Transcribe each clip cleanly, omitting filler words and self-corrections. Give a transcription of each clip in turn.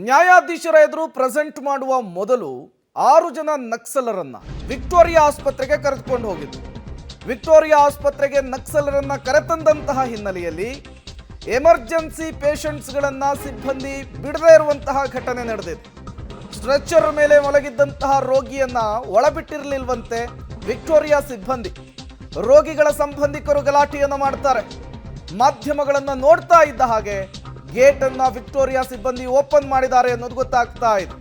ನ್ಯಾಯಾಧೀಶರ ಎದುರು ಪ್ರೆಸೆಂಟ್ ಮಾಡುವ ಮೊದಲು 6 ಜನ ನಕ್ಸಲರನ್ನ ವಿಕ್ಟೋರಿಯಾ ಆಸ್ಪತ್ರೆಗೆ ಕರೆದುಕೊಂಡು ಹೋಗಿದ್ರು. ವಿಕ್ಟೋರಿಯಾ ಆಸ್ಪತ್ರೆಗೆ ನಕ್ಸಲರನ್ನ ಕರೆತಂದಂತಹ ಹಿನ್ನೆಲೆಯಲ್ಲಿ ಎಮರ್ಜೆನ್ಸಿ ಪೇಷಂಟ್ಸ್ಗಳನ್ನ ಸಿಬ್ಬಂದಿ ಬಿಡದೇ ಇರುವಂತಹ ಘಟನೆ ನಡೆದಿದೆ. ಸ್ಟ್ರೆಚರ್ ಮೇಲೆ ಮಲಗಿದ್ದಂತಹ ರೋಗಿಯನ್ನ ಒಳಬಿಟ್ಟಿರಲಿಲ್ವಂತೆ ವಿಕ್ಟೋರಿಯಾ ಸಿಬ್ಬಂದಿ. ರೋಗಿಗಳ ಸಂಬಂಧಿಕರು ಗಲಾಟೆಯನ್ನ ಮಾಡ್ತಾರೆ. ಮಾಧ್ಯಮಗಳನ್ನ ನೋಡ್ತಾ ಇದ್ದ ಹಾಗೆ ಗೇಟ್ ಅನ್ನ ವಿಕ್ಟೋರಿಯಾ ಸಿಬ್ಬಂದಿ ಓಪನ್ ಮಾಡಿದ್ದಾರೆ ಅನ್ನೋದು ಗೊತ್ತಾಗ್ತಾ ಇದೆ.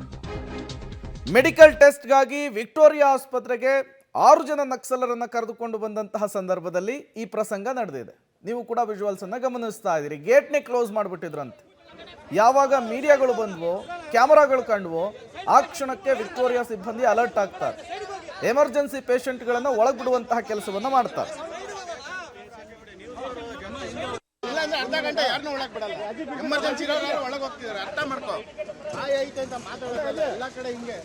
ಮೆಡಿಕಲ್ ಟೆಸ್ಟ್ಗಾಗಿ ವಿಕ್ಟೋರಿಯಾ ಆಸ್ಪತ್ರೆಗೆ 6 ಜನ ನಕ್ಸಲರನ್ನ ಕರೆದುಕೊಂಡು ಬಂದಂತಹ ಸಂದರ್ಭದಲ್ಲಿ ಈ ಪ್ರಸಂಗ ನಡೆದಿದೆ. ನೀವು ಕೂಡ ವಿಜುವಲ್ಸ್ ಅನ್ನ ಗಮನಿಸ್ತಾ ಇದ್ದೀರಿ. ಗೇಟ್ನೇ ಕ್ಲೋಸ್ ಮಾಡಿಬಿಟ್ಟಿದ್ರಂತೆ. ಯಾವಾಗ ಮೀಡಿಯಾಗಳು ಬಂದ್ವೋ, ಕ್ಯಾಮರಾಗಳು ಕಂಡ್ವೋ, ಆ ಕ್ಷಣಕ್ಕೆ ವಿಕ್ಟೋರಿಯಾ ಸಿಬ್ಬಂದಿ ಅಲರ್ಟ್ ಆಗ್ತಾರೆ. ಎಮರ್ಜೆನ್ಸಿ ಪೇಷಂಟ್ಗಳನ್ನು ಒಳಗಿಡುವಂತಹ ಕೆಲಸವನ್ನ ಮಾಡ್ತಾರೆ. ಅರ್ಧ ಗಂಟೆ ಯಾರನ್ನೂ ಒಳಗೆ ಬಿಡಲ್ಲ. ಎಮರ್ಜೆನ್ಸಿ ಒಳಗೆ ಹೋಗ್ತಿದ್ದಾರೆ. ಅರ್ಥ ಮಾಡ್ಕೋ. ಐತೆ ಅಂತ ಮಾತಾಡೋದು ಎಲ್ಲ ಕಡೆ ಹಿಂಗೆ.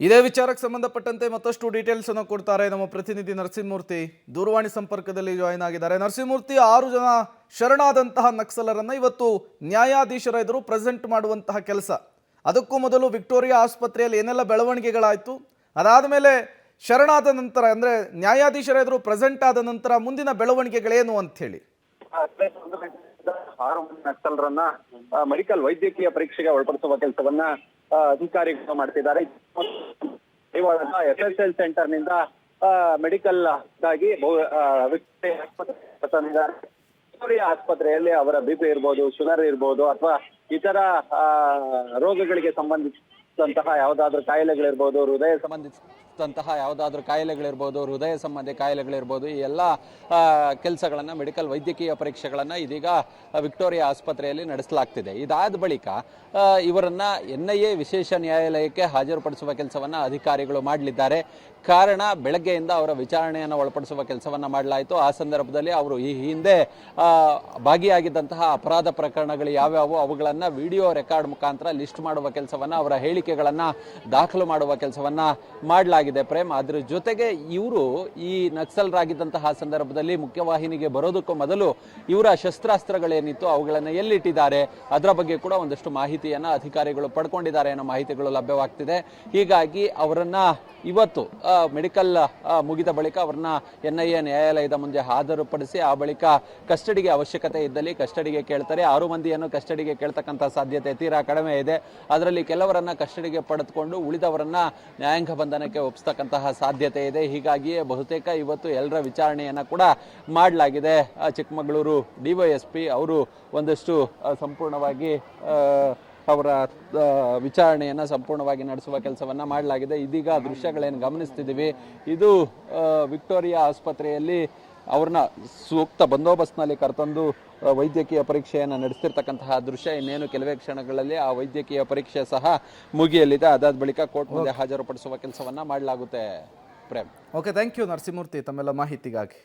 ಇದೇ ವಿಚಾರಕ್ಕೆ ಸಂಬಂಧಪಟ್ಟಂತೆ ಮತ್ತಷ್ಟು ಡೀಟೇಲ್ಸ್ ಅನ್ನು ಕೊಡ್ತಾರೆ ನಮ್ಮ ಪ್ರತಿನಿಧಿ ನರಸಿಂಹಮೂರ್ತಿ. ದೂರವಾಣಿ ಸಂಪರ್ಕದಲ್ಲಿ ಜಾಯಿನ್ ಆಗಿದ್ದಾರೆ. ನರಸಿಂಹಮೂರ್ತಿ, 6 ಜನ ಶರಣಾದಂತಹ ನಕ್ಸಲರನ್ನ ಇವತ್ತು ನ್ಯಾಯಾಧೀಶರ ಎದುರು ಪ್ರೆಸೆಂಟ್ ಮಾಡುವಂತಹ ಕೆಲಸ. ಅದಕ್ಕೂ ಮೊದಲು ವಿಕ್ಟೋರಿಯಾ ಆಸ್ಪತ್ರೆಯಲ್ಲಿ ಏನೆಲ್ಲ ಬೆಳವಣಿಗೆಗಳಾಯಿತು, ಅದಾದ ಮೇಲೆ ಶರಣಾದ ನಂತರ ಅಂದ್ರೆ ನ್ಯಾಯಾಧೀಶರ ಎದುರು ಪ್ರೆಸೆಂಟ್ ಆದ ನಂತರ ಮುಂದಿನ ಬೆಳವಣಿಗೆಗಳೇನು ಅಂತ ಹೇಳಿ. 6 ನಕ್ಸಲರನ್ನ ಮೆಡಿಕಲ್ ವೈದ್ಯಕೀಯ ಪರೀಕ್ಷೆಗೆ ಒಳಪಡಿಸುವ ಕೆಲಸವನ್ನ ಅಧಿಕಾರಿಗಳು ಮಾಡ್ತಿದ್ದಾರೆ. FSL ಸೆಂಟರ್ ನಿಂದ ಮೆಡಿಕಲ್ ಗಾಗಿ ವಿಕ್ಟೋರಿಯಾ ಆಸ್ಪತ್ರೆಯಲ್ಲಿ ಅವರ BP ಇರ್ಬೋದು, ಶುಗರ್ ಇರ್ಬೋದು, ಅಥವಾ ಇತರ ರೋಗಗಳಿಗೆ ಸಂಬಂಧಿಸಿದಂತಹ ಯಾವುದಾದ್ರೂ ಕಾಯಿಲೆಗಳಿರ್ಬೋದು, ಹೃದಯ ಸಂಬಂಧಿ ಕಾಯಿಲೆಗಳಿರ್ಬೋದು, ಈ ಎಲ್ಲ ಕೆಲಸಗಳನ್ನು ಮೆಡಿಕಲ್ ವೈದ್ಯಕೀಯ ಪರೀಕ್ಷೆಗಳನ್ನು ಇದೀಗ ವಿಕ್ಟೋರಿಯಾ ಆಸ್ಪತ್ರೆಯಲ್ಲಿ ನಡೆಸಲಾಗ್ತಿದೆ. ಇದಾದ ಬಳಿಕ ಇವರನ್ನ NIA ವಿಶೇಷ ನ್ಯಾಯಾಲಯಕ್ಕೆ ಹಾಜರುಪಡಿಸುವ ಕೆಲಸವನ್ನು ಅಧಿಕಾರಿಗಳು ಮಾಡಲಿದ್ದಾರೆ. ಕಾರಣ, ಬೆಳಗ್ಗೆಯಿಂದ ಅವರ ವಿಚಾರಣೆಯನ್ನು ಒಳಪಡಿಸುವ ಕೆಲಸವನ್ನು ಮಾಡಲಾಯಿತು. ಆ ಸಂದರ್ಭದಲ್ಲಿ ಅವರು ಈ ಹಿಂದೆ ಭಾಗಿಯಾಗಿದ್ದಂತಹ ಅಪರಾಧ ಪ್ರಕರಣಗಳು ಯಾವ್ಯಾವು ಅವುಗಳನ್ನು ವಿಡಿಯೋ ರೆಕಾರ್ಡ್ ಮುಖಾಂತರ ಲಿಸ್ಟ್ ಮಾಡುವ ಕೆಲಸವನ್ನು, ಅವರ ಹೇಳಿಕೆಗಳನ್ನು ದಾಖಲು ಮಾಡುವ ಕೆಲಸವನ್ನು ಮಾಡಲಾಗಿದೆ ಪ್ರೇಮ್. ಅದ್ರ ಜೊತೆಗೆ ಇವರು ಈ ನಕ್ಸಲರಾಗಿದ್ದಂತಹ ಸಂದರ್ಭದಲ್ಲಿ ಮುಖ್ಯವಾಹಿನಿಗೆ ಬರೋದಕ್ಕೂ ಮೊದಲು ಇವರ ಶಸ್ತ್ರಾಸ್ತ್ರಗಳೇನಿತ್ತು ಅವುಗಳನ್ನು ಎಲ್ಲಿಟ್ಟಿದ್ದಾರೆ ಅದರ ಬಗ್ಗೆ ಕೂಡ ಒಂದಷ್ಟು ಮಾಹಿತಿಯನ್ನು ಅಧಿಕಾರಿಗಳು ಪಡ್ಕೊಂಡಿದ್ದಾರೆ ಅನ್ನೋ ಮಾಹಿತಿಗಳು ಲಭ್ಯವಾಗ್ತಿದೆ. ಹೀಗಾಗಿ ಅವರನ್ನ ಇವತ್ತು ಮೆಡಿಕಲ್ ಮುಗಿದ ಬಳಿಕ ಅವರನ್ನ NIA ನ್ಯಾಯಾಲಯದ ಮುಂದೆ ಹಾಜರುಪಡಿಸಿ ಆ ಬಳಿಕ ಕಸ್ಟಡಿಗೆ ಅವಶ್ಯಕತೆ ಇದ್ದಲ್ಲಿ ಕಸ್ಟಡಿಗೆ ಕೇಳ್ತಾರೆ. 6 ಮಂದಿಯನ್ನು ಕಸ್ಟಡಿಗೆ ಕೇಳ್ತಕ್ಕಂಥ ಸಾಧ್ಯತೆ ತೀರಾ ಕಡಿಮೆ ಇದೆ. ಅದರಲ್ಲಿ ಕೆಲವರನ್ನ ಕಸ್ಟಡಿಗೆ ಪಡೆದುಕೊಂಡು ಉಳಿದವರನ್ನ ನ್ಯಾಯಾಂಗ ಬಂಧನಕ್ಕೆ ಒಪ್ಪಿಸ್ತಕ್ಕಂತಹ ಸಾಧ್ಯತೆ ಇದೆ. ಹೀಗಾಗಿಯೇ ಬಹುತೇಕ ಇವತ್ತು ಎಲ್ಲರ ವಿಚಾರಣೆಯನ್ನು ಕೂಡ ಮಾಡಲಾಗಿದೆ. ಚಿಕ್ಕಮಗಳೂರು DYSP ಅವರು ಒಂದಷ್ಟು ಸಂಪೂರ್ಣವಾಗಿ ಅವರ ವಿಚಾರಣೆಯನ್ನು ಸಂಪೂರ್ಣವಾಗಿ ನಡೆಸುವ ಕೆಲಸವನ್ನು ಮಾಡಲಾಗಿದೆ. ಇದೀಗ ದೃಶ್ಯಗಳೇನು ಗಮನಿಸ್ತಿದ್ದೀವಿ, ಇದು ವಿಕ್ಟೋರಿಯಾ ಆಸ್ಪತ್ರೆಯಲ್ಲಿ ಅವ್ರನ್ನ ಸೂಕ್ತ ಬಂದೋಬಸ್ತ್ನಲ್ಲಿ ಕರೆತಂದು ವೈದ್ಯಕೀಯ ಪರೀಕ್ಷೆಯನ್ನು ನಡೆಸ್ತಿರ್ತಕ್ಕಂತಹ ದೃಶ್ಯ. ಇನ್ನೇನು ಕೆಲವೇ ಕ್ಷಣಗಳಲ್ಲಿ ಆ ವೈದ್ಯಕೀಯ ಪರೀಕ್ಷೆ ಸಹ ಮುಗಿಯಲಿದೆ. ಅದಾದ ಬಳಿಕ ಕೋರ್ಟ್ ಮುಂದೆ ಹಾಜರುಪಡಿಸುವ ಕೆಲಸವನ್ನು ಮಾಡಲಾಗುತ್ತೆ Prem. Okay, thank you Narasimhamurthy ತಮ್ಮೆಲ್ಲ ಮಾಹಿತಿಗಾಗಿ.